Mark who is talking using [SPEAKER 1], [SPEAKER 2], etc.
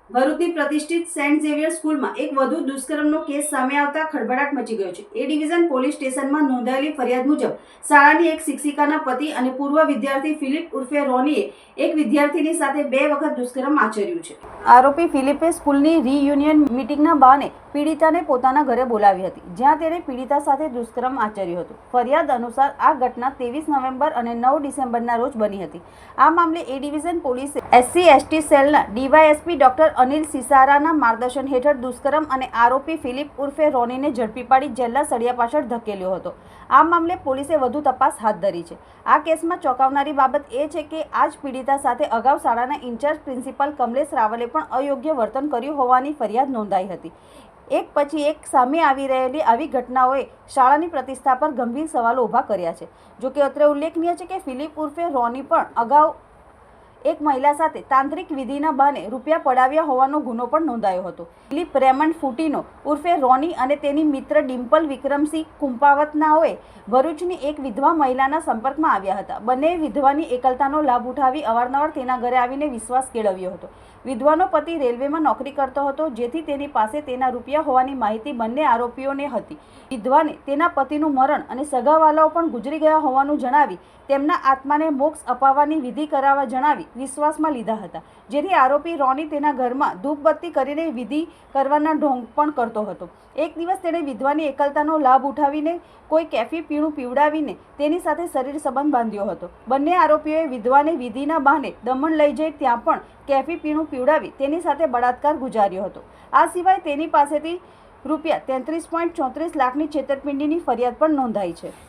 [SPEAKER 1] ભરૂચની પ્રતિષ્ઠિત Saint Xavier સ્કૂલમાં એક વધુ દુષ્કર્મનો કેસ સામે આવતા ખળભળાટ મચી ગયો છે। એ ડિવિઝન પોલીસ સ્ટેશનમાં નોંધાયેલી ફરિયાદ મુજબ શાળાની એક શિક્ષિકાના પતિ અને પૂર્વ વિદ્યાર્થી ફિલિપ ઉર્ફે રોનીએ એક વિદ્યાર્થીની સાથે 2 વખત દુષ્કર્મ આચર્યું છે। આરોપી ફિલિપે સ્કૂલની રીયુનિયન મીટિંગના બહાને પીડિતાને પોતાના ઘરે બોલાવી હતી, જ્યાં તેણે પીડિતા સાથે દુષ્કર્મ આચર્યું હતું। ફરિયાદ અનુસાર આ ઘટના 23 નવેમ્બર અને 9 ડિસેમ્બરના રોજ બની હતી। આ મામલે એ ડિવિઝન પોલીસે SC/ST સેલના ડીવાયએસપી ડોક્ટર અનિલ સિસારાના માર્ગદર્શન હેઠળ દુષ્કર્મ અને આરોપી ફિલિપ ઉર્ફે રોનીને ઝડપી પાડી જેલના સળિયા પાછળ ધકેલ્યો હતો। આ મામલે પોલીસે વધુ તપાસ હાથ ધરી છે। આ કેસમાં ચોંકાવનારી બાબત એ છે કે આ જ પીડિતા સાથે અગાઉ શાળાના ઇન્ચાર્જ પ્રિન્સિપાલ કમલેશ રાવલે પણ અયોગ્ય વર્તન કર્યું હોવાની ફરિયાદ નોંધાઈ હતી। એક પછી એક સામે આવી રહેલી આવી ઘટનાઓએ શાળાની પ્રતિષ્ઠા પર ગંભીર સવાલો ઊભા કર્યા છે। જોકે અત્રે ઉલ્લેખનીય છે કે ફિલિપ ઉર્ફે રોની પણ અગાઉ એક મહિલા સાથે તાંત્રિક વિધિના બહાને રૂપિયા પડાવ્યા હોવાનો ગુનો પણ નોંધાયો હતો। ફિલિપ રેમન્ડ ફૂટીનો ઉર્ફે રોની અને તેની મિત્ર ડિમ્પલ વિક્રમસિંહ કુંપાવતનાઓએ ભરૂચની એક વિધવા મહિલાના સંપર્કમાં આવ્યા હતા। બંને વિધવાની એકલતાનો લાભ ઉઠાવી અવારનવાર તેના ઘરે આવીને વિશ્વાસ કેળવ્યો હતો। વિધવાનો પતિ રેલવેમાં નોકરી કરતો હતો, જેથી તેની પાસે તેના રૂપિયા હોવાની માહિતી બંને આરોપીઓને હતી। વિધવાને તેના પતિનું મરણ અને સગાવાલાઓ પણ ગુજરી ગયા હોવાનું જણાવી તેમના આત્માને મોક્ષ અપાવવાની વિધિ કરાવવા જણાવી વિશ્વાસમાં લીધા હતા, જેથી આરોપી રોની તેના ઘરમાં ધૂપબત્તી કરીને વિધિ કરવાના ઢોંગ પણ કરતો હતો। એક દિવસ તેણે વિધવાની એકલતાનો લાભ ઉઠાવીને કોઈ કેફી પીણું પીવડાવીને તેની સાથે શરીર સંબંધ બાંધ્યો હતો। બંને આરોપીઓએ વિધવાને વિધિના બહાને દમણ લઈ જઈ ત્યાં પણ કેફી પીણું પીવડાવી તેની સાથે બળાત્કાર ગુજાર્યો હતો। આ સિવાય તેની પાસેથી રૂપિયા 33.34 લાખની છેતરપિંડીની ફરિયાદ પણ નોંધાઈ છે।